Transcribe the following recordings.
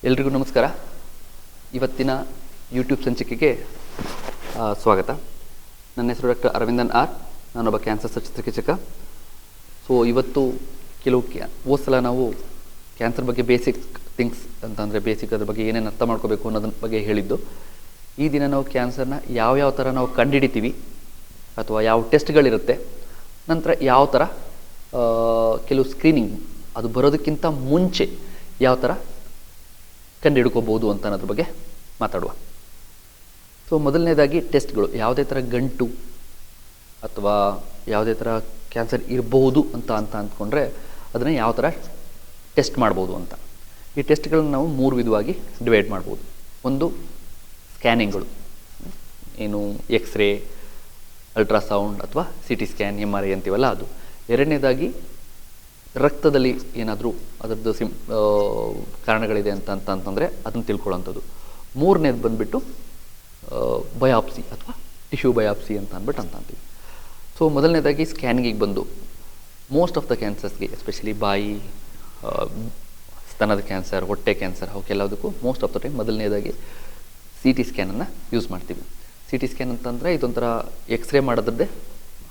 ಎಲ್ರಿಗೂ ನಮಸ್ಕಾರ. ಇವತ್ತಿನ ಯೂಟ್ಯೂಬ್ ಸಂಚಿಕೆಗೆ ಸ್ವಾಗತ. ನನ್ನ ಹೆಸರು ಡಾಕ್ಟರ್ ಅರವಿಂದನ್ ಆರ್. ನಾನೊಬ್ಬ ಕ್ಯಾನ್ಸರ್ ಶಸ್ತ್ರಚಿಕಿತ್ಸಕ. ಸೊ ಇವತ್ತು ಹೋದ ಸಲ ನಾವು ಕ್ಯಾನ್ಸರ್ ಬಗ್ಗೆ ಬೇಸಿಕ್ ಥಿಂಗ್ಸ್ ಅಂತಂದರೆ ಬೇಸಿಕ್ ಅದ್ರ ಬಗ್ಗೆ ಏನೇನು ಅರ್ಥ ಮಾಡ್ಕೋಬೇಕು ಅನ್ನೋದ್ರ ಬಗ್ಗೆ ಹೇಳಿದ್ದು. ಈ ದಿನ ನಾವು ಕ್ಯಾನ್ಸರ್ನ ಯಾವ ಥರ ನಾವು ಕಂಡುಹಿಡಿತೀವಿ ಅಥವಾ ಯಾವ ಟೆಸ್ಟ್ಗಳಿರುತ್ತೆ, ನಂತರ ಯಾವ ಥರ ಕೆಲವು ಸ್ಕ್ರೀನಿಂಗ್ ಅದು ಬರೋದಕ್ಕಿಂತ ಮುಂಚೆ ಯಾವ ಥರ ಕಂಡುಹಿಡ್ಕೋಬೋದು ಅಂತ ಅನ್ನೋದ್ರ ಬಗ್ಗೆ ಮಾತಾಡುವ. ಸೊ ಮೊದಲನೇದಾಗಿ ಟೆಸ್ಟ್ಗಳು, ಯಾವುದೇ ಥರ ಗಂಟು ಅಥವಾ ಯಾವುದೇ ಥರ ಕ್ಯಾನ್ಸರ್ ಇರಬಹುದು ಅಂತ ಅಂದ್ಕೊಂಡ್ರೆ ಅದನ್ನು ಯಾವ ಥರ ಟೆಸ್ಟ್ ಮಾಡ್ಬೋದು ಅಂತ. ಈ ಟೆಸ್ಟ್ಗಳನ್ನ ನಾವು 3 ವಿಧವಾಗಿ ಡಿವೈಡ್ ಮಾಡ್ಬೋದು. ಒಂದು ಸ್ಕ್ಯಾನಿಂಗ್ಗಳು, ಏನು ಎಕ್ಸ್ರೇ, ಅಲ್ಟ್ರಾಸೌಂಡ್ ಅಥವಾ CT ಸ್ಕ್ಯಾನ್, MRI ಅಂತೀವಲ್ಲ ಅದು. ಎರಡನೇದಾಗಿ ರಕ್ತದಲ್ಲಿ ಏನಾದರೂ ಅದರದ್ದು ಕಾರಣಗಳಿದೆ ಅಂತಂದರೆ ಅದನ್ನು ತಿಳ್ಕೊಳ್ಳೋಂಥದ್ದು. ಮೂರನೇದು ಬಂದುಬಿಟ್ಟು ಬಯಾಪ್ಸಿ ಅಥವಾ ಟಿಶ್ಯೂ ಬಯಾಪ್ಸಿ ಅಂತ ಅಂತೀವಿ. ಸೊ ಮೊದಲನೇದಾಗಿ ಸ್ಕ್ಯಾನಿಂಗಿಗೆ ಬಂದು ಮೋಸ್ಟ್ ಆಫ್ ದ ಕ್ಯಾನ್ಸರ್ಸ್ಗೆ, ಎಸ್ಪೆಷಲಿ ಬಾಯಿ, ಸ್ತನದ ಕ್ಯಾನ್ಸರ್, ಹೊಟ್ಟೆ ಕ್ಯಾನ್ಸರ್, ಅವಕ್ಕೆಲ್ಲದಕ್ಕೂ ಮೋಸ್ಟ್ ಆಫ್ ದ ಟೈಮ್ ಮೊದಲನೇದಾಗಿ CT ಸ್ಕ್ಯಾನನ್ನು ಯೂಸ್ ಮಾಡ್ತೀವಿ. CT ಸ್ಕ್ಯಾನ್ ಅಂತಂದರೆ ಇದೊಂಥರ ಎಕ್ಸ್ರೇ ಮಾಡೋದ್ರದ್ದೇ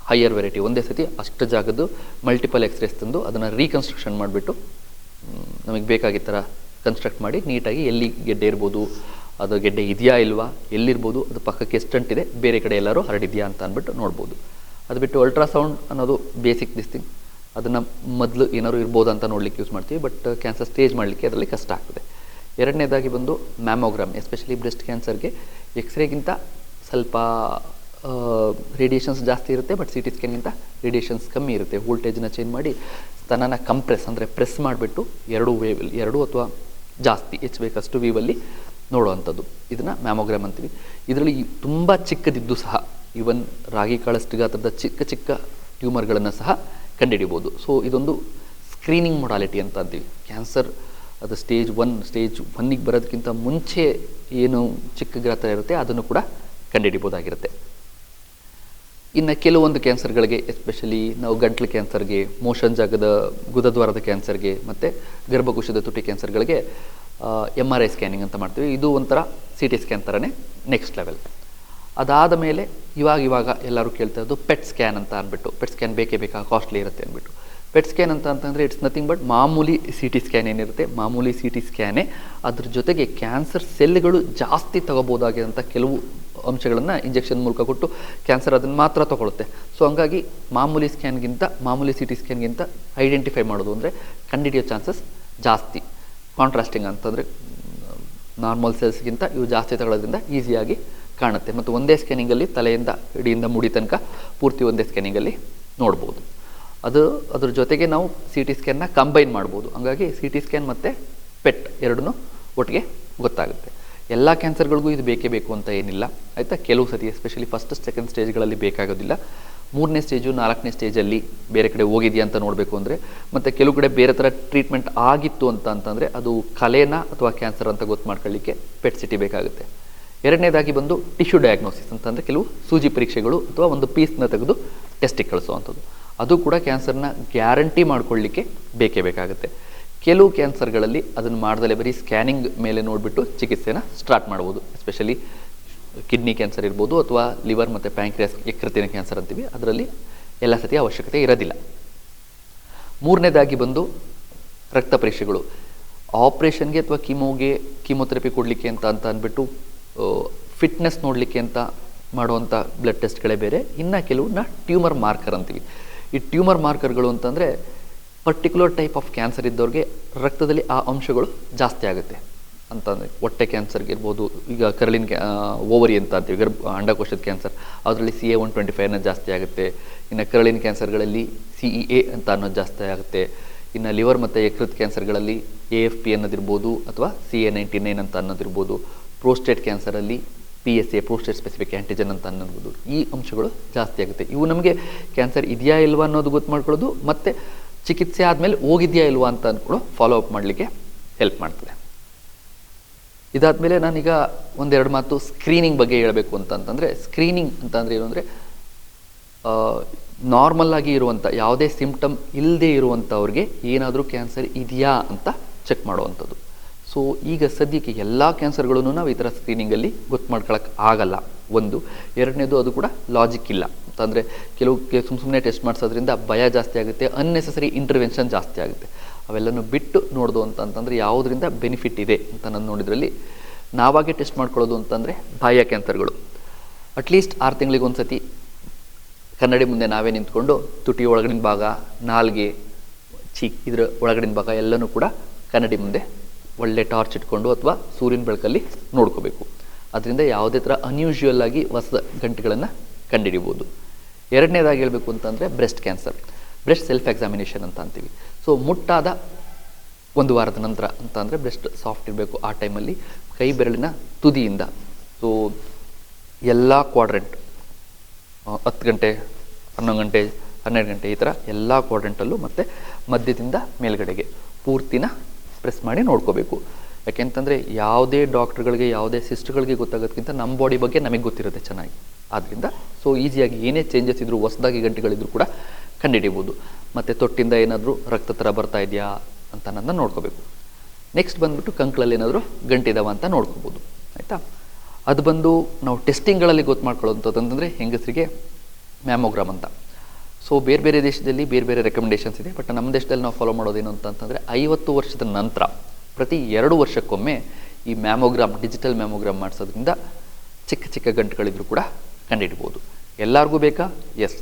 ಹೈಯರ್ ವೆರೈಟಿ. ಒಂದೇ ಸತಿ ಅಷ್ಟು ಜಾಗದ್ದು ಮಲ್ಟಿಪಲ್ ಎಕ್ಸ್ರೇಸ್ ತಂದು ಅದನ್ನು ರೀಕನ್ಸ್ಟ್ರಕ್ಷನ್ ಮಾಡಿಬಿಟ್ಟು ನಮಗೆ ಬೇಕಾಗಿದ್ದ ಥರ ಕನ್ಸ್ಟ್ರಕ್ಟ್ ಮಾಡಿ ನೀಟಾಗಿ ಎಲ್ಲಿ ಗೆಡ್ಡೆ ಇರ್ಬೋದು, ಅದು ಗೆಡ್ಡೆ ಇದೆಯಾ ಇಲ್ವಾ, ಎಲ್ಲಿರ್ಬೋದು, ಅದು ಪಕ್ಕಕ್ಕೆ ಎಷ್ಟು ಅಂಟಿದೆ, ಬೇರೆ ಕಡೆ ಎಲ್ಲರೂ ಹರಡಿದೆಯಾ ಅಂತ ಅಂದ್ಬಿಟ್ಟು ನೋಡ್ಬೋದು. ಅದು ಬಿಟ್ಟು ಅಲ್ಟ್ರಾಸೌಂಡ್ ಅನ್ನೋದು ಬೇಸಿಕ್ ಥಿಂಗ್. ಅದನ್ನು ಮೊದಲು ಏನಾದ್ರು ಇರ್ಬೋದು ಅಂತ ನೋಡ್ಲಿಕ್ಕೆ ಯೂಸ್ ಮಾಡ್ತೀವಿ, ಬಟ್ ಕ್ಯಾನ್ಸರ್ ಸ್ಟೇಜ್ ಮಾಡಲಿಕ್ಕೆ ಅದರಲ್ಲಿ ಕಷ್ಟ ಆಗ್ತದೆ. ಎರಡನೇದಾಗಿ ಬಂದು ಮ್ಯಾಮೋಗ್ರಾಮ್, ಎಸ್ಪೆಷಲಿ ಬ್ರೆಸ್ಟ್ ಕ್ಯಾನ್ಸರ್ಗೆ ಎಕ್ಸ್ರೇಗಿಂತ ಸ್ವಲ್ಪ ರೇಡಿಯೇಷನ್ಸ್ ಜಾಸ್ತಿ ಇರುತ್ತೆ, ಬಟ್ CT ಸ್ಕ್ಯಾನ್ಗಿಂತ ರೇಡಿಯೇಷನ್ಸ್ ಕಮ್ಮಿ ಇರುತ್ತೆ. ವೋಲ್ಟೇಜನ್ನ ಚೇಂಜ್ ಮಾಡಿ ಸ್ತನನ ಕಂಪ್ರೆಸ್ ಅಂದರೆ ಪ್ರೆಸ್ ಮಾಡಿಬಿಟ್ಟು 2 ಅಥವಾ ಜಾಸ್ತಿ ಹೆಚ್ಚು ಬೇಕಷ್ಟು ವೀವಲ್ಲಿ ನೋಡುವಂಥದ್ದು. ಇದನ್ನು ಮ್ಯಾಮೋಗ್ರಾಮ್ ಅಂತೀವಿ. ಇದರಲ್ಲಿ ತುಂಬ ಚಿಕ್ಕದಿದ್ದು ಸಹ ಈವನ್ ರಾಗಿ ಕಾಳಷ್ಟು ಗಾತ್ರದ ಚಿಕ್ಕ ಟ್ಯೂಮರ್ಗಳನ್ನು ಸಹ ಕಂಡುಹಿಡಿಬೋದು. ಸೊ ಇದೊಂದು ಸ್ಕ್ರೀನಿಂಗ್ ಮೊಡಾಲಿಟಿ ಅಂತ ಅಂತೀವಿ. ಕ್ಯಾನ್ಸರ್ ಅದು ಸ್ಟೇಜ್ 1ಗೆ ಬರೋದಕ್ಕಿಂತ ಮುಂಚೆ ಏನು ಚಿಕ್ಕ ಗಾತ್ರ ಇರುತ್ತೆ ಅದನ್ನು ಕೂಡ ಕಂಡುಹಿಡಿಬೋದಾಗಿರುತ್ತೆ. ಇನ್ನು ಕೆಲವೊಂದು ಕ್ಯಾನ್ಸರ್ಗಳಿಗೆ, ಎಸ್ಪೆಷಲಿ ನಾವು ಗಂಟ್ಲು ಕ್ಯಾನ್ಸರ್ಗೆ, ಮೋಷನ್ ಜಾಗದ ಗುದದ್ವಾರದ ಕ್ಯಾನ್ಸರ್ಗೆ ಮತ್ತು ಗರ್ಭಕೋಶದ ತುಟಿ ಕ್ಯಾನ್ಸರ್ಗಳಿಗೆ MRI ಸ್ಕ್ಯಾನಿಂಗ್ ಅಂತ ಮಾಡ್ತೀವಿ. ಇದು ಒಂಥರ CT ಸ್ಕ್ಯಾನ್ ಥರನೇ ನೆಕ್ಸ್ಟ್ ಲೆವೆಲ್. ಅದಾದ ಮೇಲೆ ಇವಾಗ ಎಲ್ಲರೂ ಕೇಳ್ತಾ ಇರೋದು ಪೆಟ್ ಸ್ಕ್ಯಾನ್ ಅಂತ ಅಂದ್ಬಿಟ್ಟು. ಪೆಟ್ ಸ್ಕ್ಯಾನ್ ಬೇಕೇ ಬೇಕಾ, ಕಾಸ್ಟ್ಲಿ ಇರುತ್ತೆ ಅಂದ್ಬಿಟ್ಟು. ಪೆಟ್ ಸ್ಕ್ಯಾನ್ ಅಂತಂದರೆ ಇಟ್ಸ್ ನಥಿಂಗ್ ಬಟ್ ಮಾಮೂಲಿ CT ಸ್ಕ್ಯಾನ್ ಏನಿರುತ್ತೆ, ಮಾಮೂಲಿ CT ಸ್ಕ್ಯಾನೇ. ಅದ್ರ ಜೊತೆಗೆ ಕ್ಯಾನ್ಸರ್ ಸೆಲ್ಗಳು ಜಾಸ್ತಿ ತಗೋಬೋದಾಗಿರೋಂಥ ಕೆಲವು ಅಂಶಗಳನ್ನು ಇಂಜೆಕ್ಷನ್ ಮೂಲಕ ಕೊಟ್ಟು ಕ್ಯಾನ್ಸರ್ ಅದನ್ನು ಮಾತ್ರ ತೊಗೊಳುತ್ತೆ. ಸೊ ಹಂಗಾಗಿ ಮಾಮೂಲಿ CT ಸ್ಕ್ಯಾನ್ಗಿಂತ ಐಡೆಂಟಿಫೈ ಮಾಡೋದು ಅಂದರೆ ಕಂಡುಹಿಡಿಯೋ ಚಾನ್ಸಸ್ ಜಾಸ್ತಿ. ಕಾಂಟ್ರಾಸ್ಟಿಂಗ್ ಅಂತಂದರೆ ನಾರ್ಮಲ್ ಸೆಲ್ಸ್ಗಿಂತ ಇವು ಜಾಸ್ತಿ ತಗೊಳ್ಳೋದ್ರಿಂದ ಈಸಿಯಾಗಿ ಕಾಣುತ್ತೆ. ಮತ್ತು ಒಂದೇ ಸ್ಕ್ಯಾನಿಂಗಲ್ಲಿ ತಲೆಯಿಂದ ಇಡಿಯಿಂದ ಮುಡಿ ತನಕ ಪೂರ್ತಿ ಒಂದೇ ಸ್ಕ್ಯಾನಿಂಗಲ್ಲಿ ನೋಡ್ಬೋದು. ಅದ್ರ ಜೊತೆಗೆ ನಾವು CT ಸ್ಕ್ಯಾನ್ನ ಕಂಬೈನ್ ಮಾಡ್ಬೋದು. ಹಂಗಾಗಿ CT ಸ್ಕ್ಯಾನ್ ಮತ್ತು ಪೆಟ್ ಎರಡನ್ನೂ ಒಟ್ಟಿಗೆ ಗೊತ್ತಾಗುತ್ತೆ. ಎಲ್ಲ ಕ್ಯಾನ್ಸರ್ಗಳಿಗೂ ಇದು ಬೇಕೇ ಬೇಕು ಅಂತ ಏನಿಲ್ಲ, ಆಯಿತಾ. ಕೆಲವು ಸತಿ ಎಸ್ಪೆಷಲಿ ಫಸ್ಟ್ ಸೆಕೆಂಡ್ ಸ್ಟೇಜ್ಗಳಲ್ಲಿ ಬೇಕಾಗೋದಿಲ್ಲ. 3ನೇ ಸ್ಟೇಜು 4ನೇ ಸ್ಟೇಜಲ್ಲಿ ಬೇರೆ ಕಡೆ ಹೋಗಿದೆಯಾ ಅಂತ ನೋಡಬೇಕು ಅಂದರೆ, ಮತ್ತು ಕೆಲವು ಕಡೆ ಬೇರೆ ಥರ ಟ್ರೀಟ್ಮೆಂಟ್ ಆಗಿತ್ತು ಅಂತಂದರೆ ಅದು ಕಲೆನಾ ಅಥವಾ ಕ್ಯಾನ್ಸರ್ ಅಂತ ಗೊತ್ತು ಮಾಡ್ಕೊಳ್ಳಿಕ್ಕೆ ಪೆಟ್ CT ಬೇಕಾಗುತ್ತೆ. ಎರಡನೇದಾಗಿ ಬಂದು ಟಿಶ್ಯೂ ಡಯಾಗ್ನೋಸಿಸ್ ಅಂತಂದರೆ ಕೆಲವು ಸೂಜಿ ಪರೀಕ್ಷೆಗಳು ಅಥವಾ ಒಂದು ಪೀಸ್ನ ತೆಗೆದು ಟೆಸ್ಟಿಗೆ ಕಳಿಸೋವಂಥದ್ದು. ಅದು ಕೂಡ ಕ್ಯಾನ್ಸರ್ನ ಗ್ಯಾರಂಟಿ ಮಾಡ್ಕೊಳ್ಳಿಕ್ಕೆ ಬೇಕೇ ಬೇಕಾಗುತ್ತೆ. ಕೆಲವು ಕ್ಯಾನ್ಸರ್ಗಳಲ್ಲಿ ಅದನ್ನು ಮಾಡ್ದಲೇ ಬರೀ ಸ್ಕ್ಯಾನಿಂಗ್ ಮೇಲೆ ನೋಡಿಬಿಟ್ಟು ಚಿಕಿತ್ಸೆನ ಸ್ಟಾರ್ಟ್ ಮಾಡ್ಬೋದು. ಎಸ್ಪೆಷಲಿ ಕಿಡ್ನಿ ಕ್ಯಾನ್ಸರ್ ಇರ್ಬೋದು ಅಥವಾ ಲಿವರ್ ಮತ್ತು ಪ್ಯಾಂಕ್ರಿಯಾಸ್ ಯಕೃತ್ತಿನ ಕ್ಯಾನ್ಸರ್ ಅಂತೀವಿ, ಅದರಲ್ಲಿ ಎಲ್ಲ ಸತಿ ಅವಶ್ಯಕತೆ ಇರೋದಿಲ್ಲ. ಮೂರನೇದಾಗಿ ಬಂದು ರಕ್ತ ಪರೀಕ್ಷೆಗಳು. ಆಪ್ರೇಷನ್ಗೆ ಅಥವಾ ಕೀಮೋಥೆರಪಿ ಕೊಡಲಿಕ್ಕೆ ಅಂತ ಅಂದ್ಬಿಟ್ಟು ಫಿಟ್ನೆಸ್ ನೋಡಲಿಕ್ಕೆ ಅಂತ ಮಾಡುವಂಥ ಬ್ಲಡ್ ಟೆಸ್ಟ್ಗಳೇ ಬೇರೆ. ಇನ್ನು ಕೆಲವನ್ನ ಟ್ಯೂಮರ್ ಮಾರ್ಕರ್ ಅಂತೀವಿ. ಈ ಟ್ಯೂಮರ್ ಮಾರ್ಕರ್ಗಳು ಅಂತಂದರೆ ಪರ್ಟಿಕ್ಯುಲರ್ ಟೈಪ್ ಆಫ್ ಕ್ಯಾನ್ಸರ್ ಇದ್ದವ್ರಿಗೆ ರಕ್ತದಲ್ಲಿ ಆ ಅಂಶಗಳು ಜಾಸ್ತಿ ಆಗುತ್ತೆ ಅಂತಂದರೆ, ಹೊಟ್ಟೆ ಕ್ಯಾನ್ಸರ್ಗೆ ಇರ್ಬೋದು, ಈಗ ಕರಳಿನ ಓವರಿ ಅಂತ ಅಂತೀವಿ, ಅಂಡಕೋಶದ ಕ್ಯಾನ್ಸರ್, ಅದರಲ್ಲಿ CA-125 ಅನ್ನೋದು ಜಾಸ್ತಿ ಆಗುತ್ತೆ. ಇನ್ನು ಕರಳಿನ ಕ್ಯಾನ್ಸರ್ಗಳಲ್ಲಿ CEA ಅಂತ ಅನ್ನೋದು ಜಾಸ್ತಿ ಆಗುತ್ತೆ. ಇನ್ನು ಲಿವರ್ ಮತ್ತು ಯಕೃತ್ ಕ್ಯಾನ್ಸರ್ಗಳಲ್ಲಿ AFP ಅನ್ನೋದಿರ್ಬೋದು ಅಥವಾ CA-99 ಅಂತ ಅನ್ನೋದಿರ್ಬೋದು. ಪ್ರೋಸ್ಟೇಟ್ ಕ್ಯಾನ್ಸರಲ್ಲಿ PSA, ಪ್ರೋಸ್ಟೇಟ್ ಸ್ಪೆಸಿಫಿಕ್ ಆ್ಯಂಟಿಜನ್ ಅಂತ ಅನ್ನೋದು. ಈ ಅಂಶಗಳು ಜಾಸ್ತಿ ಆಗುತ್ತೆ. ಇವು ನಮಗೆ ಕ್ಯಾನ್ಸರ್ ಇದೆಯಾ ಇಲ್ವಾ ಅನ್ನೋದು ಗೊತ್ತು ಮಾಡ್ಕೊಳ್ಳೋದು ಮತ್ತು ಚಿಕಿತ್ಸೆ ಆದಮೇಲೆ ಹೋಗಿದೆಯಾ ಇಲ್ವಾ ಅಂತ ಅಂದ್ಕೊಂಡು ಫಾಲೋ ಅಪ್ ಮಾಡಲಿಕ್ಕೆ ಹೆಲ್ಪ್ ಮಾಡ್ತದೆ. ಇದಾದಮೇಲೆ ನಾನೀಗ ಒಂದೆರಡು ಮಾತು ಸ್ಕ್ರೀನಿಂಗ್ ಬಗ್ಗೆ ಹೇಳಬೇಕು ಅಂತಂದರೆ, ಸ್ಕ್ರೀನಿಂಗ್ ಅಂತಂದರೆ ಏನು ಅಂದರೆ ನಾರ್ಮಲ್ ಆಗಿ ಇರುವಂಥ ಯಾವುದೇ ಸಿಂಪ್ಟಮ್ ಇಲ್ಲದೆ ಇರುವಂಥವ್ರಿಗೆ ಏನಾದರೂ ಕ್ಯಾನ್ಸರ್ ಇದೆಯಾ ಅಂತ ಚೆಕ್ ಮಾಡುವಂಥದ್ದು. ಸೊ ಈಗ ಸದ್ಯಕ್ಕೆ ಎಲ್ಲ ಕ್ಯಾನ್ಸರ್ಗಳನ್ನು ನಾವು ಈ ಥರ ಸ್ಕ್ರೀನಿಂಗಲ್ಲಿ ಗೊತ್ತು ಮಾಡ್ಕೊಳಕ್ಕೆ ಆಗಲ್ಲ. ಒಂದು. ಎರಡನೇದು, ಅದು ಕೂಡ ಲಾಜಿಕ್ ಇಲ್ಲ ಅಂತಂದರೆ ಕೆಲವು ಸುಮ್ಮನೆ ಟೆಸ್ಟ್ ಮಾಡಿಸೋದ್ರಿಂದ ಭಯ ಜಾಸ್ತಿ ಆಗುತ್ತೆ, ಅನ್ನೆಸೆಸರಿ ಇಂಟರ್ವೆನ್ಷನ್ ಜಾಸ್ತಿ ಆಗುತ್ತೆ. ಅವೆಲ್ಲನೂ ಬಿಟ್ಟು ನೋಡೋದು ಅಂತಂದರೆ ಯಾವುದರಿಂದ ಬೆನಿಫಿಟ್ ಇದೆ ಅಂತ ನಾನು ನೋಡಿದ್ರಲ್ಲಿ ನಾವಾಗೆ ಟೆಸ್ಟ್ ಮಾಡ್ಕೊಳ್ಳೋದು ಅಂತಂದರೆ ಬಾಯಿಯ ಕ್ಯಾನ್ಸರ್ಗಳು. ಅಟ್ಲೀಸ್ಟ್ 6 ತಿಂಗಳಿಗೆ ಒಂದು ಸತಿ ಕನ್ನಡಿ ಮುಂದೆ ನಾವೇ ನಿಂತ್ಕೊಂಡು ತುಟಿ ಒಳಗಡಿನ ಭಾಗ, ನಾಲ್ಗೆ, ಚೀಕ್ ಇದರ ಒಳಗಡಿನ ಭಾಗ ಎಲ್ಲನೂ ಕೂಡ ಕನ್ನಡಿ ಮುಂದೆ ಒಳ್ಳೆ ಟಾರ್ಚ್ ಇಟ್ಕೊಂಡು ಅಥವಾ ಸೂರ್ಯನ ಬೆಳಕಲ್ಲಿ ನೋಡ್ಕೋಬೇಕು. ಅದರಿಂದ ಯಾವುದೇ ಥರ ಅನ್ಯೂಶುವಲ್ ಆಗಿ ಹೊಸ ಗಂಟೆಗಳನ್ನು ಕಂಡುಹಿಡಿಬೋದು. ಎರಡನೇದಾಗಿ ಹೇಳಬೇಕು ಅಂತಂದರೆ breast cancer, breast self examination ಅಂತ ಅಂತೀವಿ. ಸೊ ಮುಟ್ಟಾದ 1 ವಾರದ ನಂತರ ಅಂತ ಅಂದರೆ ಬ್ರೆಸ್ಟ್ ಸಾಫ್ಟ್ ಇರಬೇಕು. ಆ ಟೈಮಲ್ಲಿ ಕೈ ಬೆರಳಿನ ತುದಿಯಿಂದ, ಸೊ ಎಲ್ಲ ಕ್ವಾಡ್ರೆಂಟ್ 10 ಗಂಟೆ, 11 ಗಂಟೆ, 12 ಗಂಟೆ ಈ ಥರ ಎಲ್ಲ ಕ್ವಾಡ್ರೆಂಟಲ್ಲೂ ಮತ್ತು ಮಧ್ಯದಿಂದ ಮೇಲ್ಗಡೆಗೆ ಪೂರ್ತಿನ ಪ್ರೆಸ್ ಮಾಡಿ ನೋಡ್ಕೋಬೇಕು. ಯಾಕೆಂತಂದರೆ ಯಾವುದೇ ಡಾಕ್ಟ್ರುಗಳಿಗೆ, ಯಾವುದೇ ಸಿಸ್ಟರ್ಗಳಿಗೆ ಗೊತ್ತಾಗೋದಕ್ಕಿಂತ ನಮ್ಮ ಬಾಡಿ ಬಗ್ಗೆ ನಮಗೆ ಗೊತ್ತಿರುತ್ತೆ ಚೆನ್ನಾಗಿ. ಆದ್ದರಿಂದ ಸೊ ಈಸಿಯಾಗಿ ಏನೇ ಚೇಂಜಸ್ ಇದ್ದರೂ, ಹೊಸದಾಗಿ ಗಂಟೆಗಳಿದ್ರೂ ಕೂಡ ಕಂಡುಹಿಡಿಬೋದು. ಮತ್ತು ತೊಟ್ಟಿಂದ ಏನಾದರೂ ರಕ್ತ ಥರ ಬರ್ತಾ ಇದೆಯಾ ಅಂತ ನನ್ನ ನೋಡ್ಕೋಬೇಕು. ನೆಕ್ಸ್ಟ್ ಬಂದುಬಿಟ್ಟು ಕಂಕ್ಳಲ್ಲಿ ಏನಾದರೂ ಗಂಟಿದಾವ ಅಂತ ನೋಡ್ಕೋಬೋದು. ಆಯಿತಾ? ಅದು ಬಂದು ನಾವು ಟೆಸ್ಟಿಂಗ್ಗಳಲ್ಲಿ ಗೊತ್ತು ಮಾಡ್ಕೊಳ್ಳೋಂಥದ್ದಂತಂದರೆ ಹೆಂಗಸರಿಗೆ ಮ್ಯಾಮೋಗ್ರಾಮ್ ಅಂತ. ಸೊ ಬೇರೆ ಬೇರೆ ದೇಶದಲ್ಲಿ ಬೇರೆ ಬೇರೆ ರೆಕಮೆಂಡೇಷನ್ಸ್ ಇದೆ. ಬಟ್ ನಮ್ಮ ದೇಶದಲ್ಲಿ ನಾವು ಫಾಲೋ ಮಾಡೋದೇನು ಅಂತಂದರೆ 50 ವರ್ಷದ ನಂತರ ಪ್ರತಿ 2 ವರ್ಷಕ್ಕೊಮ್ಮೆ ಈ ಮ್ಯಾಮೋಗ್ರಾಮ್, ಡಿಜಿಟಲ್ ಮ್ಯಾಮೋಗ್ರಾಮ್ ಮಾಡಿಸೋದ್ರಿಂದ ಚಿಕ್ಕ ಚಿಕ್ಕ ಗಂಟುಗಳಿದ್ರೂ ಕೂಡ ಕಂಡುಹಿಡ್ಬೋದು. ಎಲ್ಲರಿಗೂ ಬೇಕಾ? ಎಸ್,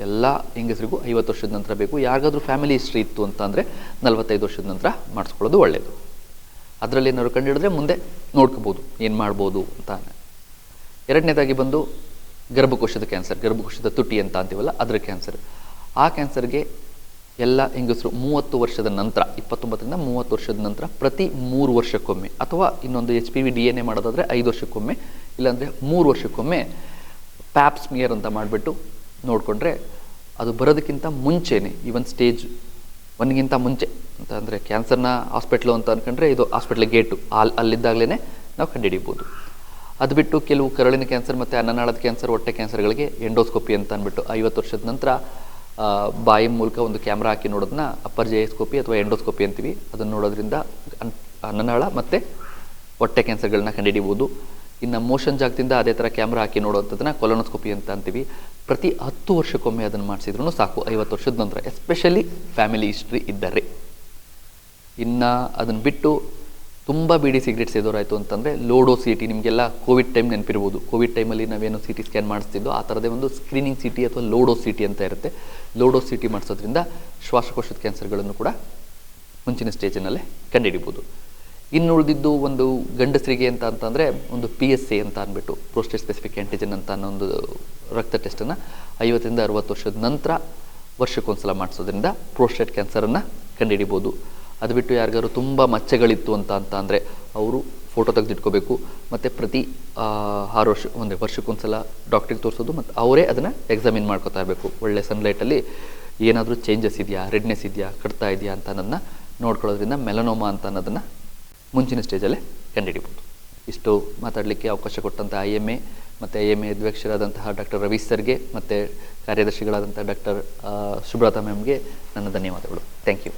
ಎಲ್ಲ ಹೆಂಗಸರಿಗೂ 50 ವರ್ಷದ ನಂತರ ಬೇಕು. ಯಾರಿಗಾದ್ರೂ ಫ್ಯಾಮಿಲಿ ಹಿಸ್ಟ್ರಿ ಇತ್ತು ಅಂತ ಅಂದರೆ 45 ವರ್ಷದ ನಂತರ ಮಾಡಿಸ್ಕೊಳ್ಳೋದು ಒಳ್ಳೆಯದು. ಅದರಲ್ಲಿ ಏನಾದ್ರು ಕಂಡುಹಿಡಿದ್ರೆ ಮುಂದೆ ನೋಡ್ಕೋಬೋದು ಏನು ಮಾಡ್ಬೋದು ಅಂತ. ಎರಡನೇದಾಗಿ ಬಂದು ಗರ್ಭಕೋಶದ ಕ್ಯಾನ್ಸರ್, ಗರ್ಭಕೋಶದ ತುಟಿ ಅಂತ ಅಂತೀವಲ್ಲ, ಅದರ ಕ್ಯಾನ್ಸರ್. ಆ ಕ್ಯಾನ್ಸರ್ಗೆ ಎಲ್ಲ ಹೆಂಗಸರು 30 ವರ್ಷದ ನಂತರ, 29ರಿಂದ 30 ವರ್ಷದ ನಂತರ ಪ್ರತಿ 3 ವರ್ಷಕ್ಕೊಮ್ಮೆ, ಅಥವಾ ಇನ್ನೊಂದು HPV DNA ಮಾಡೋದಾದರೆ 5 ವರ್ಷಕ್ಕೊಮ್ಮೆ, ಇಲ್ಲಾಂದರೆ 3 ವರ್ಷಕ್ಕೊಮ್ಮೆ ಪ್ಯಾಪ್ ಸ್ಮಿಯರ್ ಅಂತ ಮಾಡಿಬಿಟ್ಟು ನೋಡಿಕೊಂಡ್ರೆ ಅದು ಬರೋದಕ್ಕಿಂತ ಮುಂಚೆನೇ, ಈವನ್ ಸ್ಟೇಜ್ 1ಗಿಂತ ಮುಂಚೆ ಅಂತ ಅಂದರೆ ಕ್ಯಾನ್ಸರ್ನ ಹಾಸ್ಪಿಟ್ಲು ಅಂತ ಅಂದ್ಕೊಂಡ್ರೆ ಇದು ಹಾಸ್ಪಿಟ್ಲ್ ಗೇಟು, ಅಲ್ಲಿದ್ದಾಗಲೇ ನಾವು ಕಂಡುಹಿಡಿಬೋದು. ಅದು ಬಿಟ್ಟು ಕೆಲವು ಕರಳಿನ ಕ್ಯಾನ್ಸರ್ ಮತ್ತು ಅನ್ನನಾಳದ ಕ್ಯಾನ್ಸರ್, ಹೊಟ್ಟೆ ಕ್ಯಾನ್ಸರ್ಗಳಿಗೆ ಎಂಡೋಸ್ಕೋಪಿ ಅಂತ ಅಂದ್ಬಿಟ್ಟು 50 ವರ್ಷದ ನಂತರ ಬಾಯಿ ಮೂಲಕ ಒಂದು ಕ್ಯಾಮ್ರಾ ಹಾಕಿ ನೋಡೋದನ್ನ ಅಪ್ಪರ್ ಜೈಸ್ಕೋಪಿ ಅಥವಾ ಎಂಡೋಸ್ಕೋಪಿ ಅಂತೀವಿ. ಅದನ್ನು ನೋಡೋದ್ರಿಂದ ಅನ್ನನಾಳ ಮತ್ತು ಹೊಟ್ಟೆ ಕ್ಯಾನ್ಸರ್ಗಳನ್ನ ಕಂಡುಹಿಡಿಬೋದು. ಇನ್ನು ಮೋಷನ್ ಜಾಗದಿಂದ ಅದೇ ಥರ ಕ್ಯಾಮ್ರಾ ಹಾಕಿ ನೋಡೋವಂಥದ್ದನ್ನ ಕೊಲೊನೋಸ್ಕೋಪಿ ಅಂತ ಅಂತೀವಿ. ಪ್ರತಿ 10 ವರ್ಷಕ್ಕೊಮ್ಮೆ ಅದನ್ನು ಮಾಡಿಸಿದ್ರೂ ಸಾಕು 50 ವರ್ಷದ ನಂತರ, ಎಸ್ಪೆಷಲಿ ಫ್ಯಾಮಿಲಿ ಹಿಸ್ಟ್ರಿ ಇದ್ದರೆ. ಇನ್ನು ಅದನ್ನು ಬಿಟ್ಟು ತುಂಬ ಬೀಡಿ ಸಿಗರೇಟ್ ಸೇದೋರಾಯಿತು ಅಂತಂದರೆ ಲೋಡೋ CT, ನಿಮಗೆಲ್ಲ ಕೋವಿಡ್ ಟೈಮ್ ನೆನಪಿರ್ಬೋದು. ಕೋವಿಡ್ ಟೈಮಲ್ಲಿ ನಾವೇನು CT ಸ್ಕ್ಯಾನ್ ಮಾಡಿಸ್ತಿದ್ದೋ ಆ ಥರದೇ ಒಂದು ಸ್ಕ್ರೀನಿಂಗ್ CT ಅಥವಾ ಲೋಡೋ CT ಅಂತ ಇರುತ್ತೆ. ಲೋಡೋ CT ಮಾಡಿಸೋದ್ರಿಂದ ಶ್ವಾಸಕೋಶದ ಕ್ಯಾನ್ಸರ್ಗಳನ್ನು ಕೂಡ ಮುಂಚಿನ ಸ್ಟೇಜಿನಲ್ಲೇ ಕಂಡುಹಿಡಿಬೋದು. ಇನ್ನು ಉಳಿದಿದ್ದು ಒಂದು ಗಂಡಸರಿಗೆ ಅಂತ ಅಂತಂದರೆ ಒಂದು PSA ಅಂತ ಅಂದ್ಬಿಟ್ಟು, ಪ್ರೋಸ್ಟೇಟ್ ಸ್ಪೆಸಿಫಿಕ್ ಆ್ಯಂಟಿಜನ್ ಅಂತ ಅನ್ನೋ ಒಂದು ರಕ್ತ ಟೆಸ್ಟನ್ನು 50ರಿಂದ 60 ವರ್ಷದ ನಂತರ ವರ್ಷಕ್ಕೊಂದ್ಸಲ ಮಾಡಿಸೋದ್ರಿಂದ ಪ್ರೋಸ್ಟೇಟ್ ಕ್ಯಾನ್ಸರನ್ನು ಕಂಡುಹಿಡಿಬೋದು. ಅದು ಬಿಟ್ಟು ಯಾರಿಗಾದ್ರು ತುಂಬ ಮಚ್ಚೆಗಳಿತ್ತು ಅಂತ ಅಂದರೆ ಅವರು ಫೋಟೋ ತೆಗೆದಿಟ್ಕೋಬೇಕು. ಮತ್ತು ಪ್ರತಿ 6 ವರ್ಷ ಅಂದರೆ ವರ್ಷಕ್ಕೊಂದ್ಸಲ ಡಾಕ್ಟ್ರಿಗೆ ತೋರಿಸೋದು, ಮತ್ತು ಅವರೇ ಅದನ್ನು ಎಕ್ಸಾಮಿನ್ ಮಾಡ್ಕೋತಾ ಇರಬೇಕು. ಒಳ್ಳೆ ಸನ್ಲೈಟಲ್ಲಿ ಏನಾದರೂ ಚೇಂಜಸ್ ಇದೆಯಾ, ರೆಡ್ನೆಸ್ ಇದೆಯಾ, ಕಟ್ತಾ ಇದೆಯಾ ಅಂತ ಅನ್ನೋದನ್ನ ನೋಡ್ಕೊಳ್ಳೋದ್ರಿಂದ ಮೆಲನೋಮಾ ಅಂತ ಅನ್ನೋದನ್ನು ಮುಂಚಿನ ಸ್ಟೇಜಲ್ಲೇ ಕಂಡುಹಿಡಿಬೋದು. ಇಷ್ಟು ಮಾತಾಡಲಿಕ್ಕೆ ಅವಕಾಶ ಕೊಟ್ಟಂಥ IMA ಮತ್ತು IMA ಅಧ್ಯಕ್ಷರಾದಂತಹ ಡಾಕ್ಟರ್ ರವಿ ಸರ್ಗೆ ಮತ್ತು ಕಾರ್ಯದರ್ಶಿಗಳಾದಂಥ ಡಾಕ್ಟರ್ ಸುಬ್ರತಾ ಮ್ಯಾಮ್ಗೆ ನನ್ನ ಧನ್ಯವಾದಗಳು. Thank you.